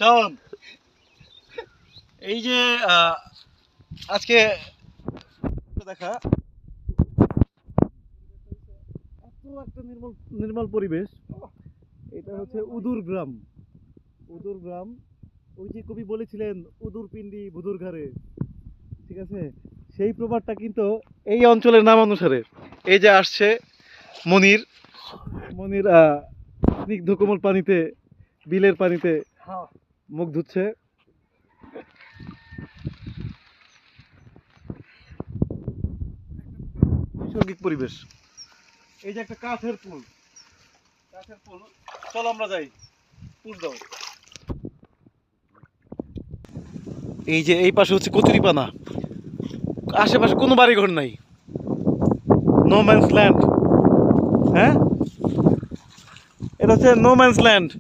শোন, এই যে আজকে দেখা এত একটা নির্মল নির্মল পরিবেশ। এটা হচ্ছে উদুর গ্রাম। উদুর গ্রাম, ওই যে কবি বলেছিলেন উদুর পিণ্ডি বুধুর ঘাড়ে, ঠিক আছে, সেই প্রবাদটা কিন্তু এই অঞ্চলের নাম অনুসারে। এই যে আসছে মনির, মনির স্নিগ্ধ কোমল পানিতে, বিলের পানিতে মুখ ধুচ্ছে। নৈসর্গিক পরিবেশ। এই যে একটা কাঠের পুল, কাঠের পুল, চলো আমরা যাই, পুল দাও। এই যে এই পাশে হচ্ছে কচুরিপানা, আশেপাশে কোনো বাড়িঘর নাই, নো ম্যানস ল্যান্ড। হ্যাঁ, এটা হচ্ছে নো ম্যানস ল্যান্ড।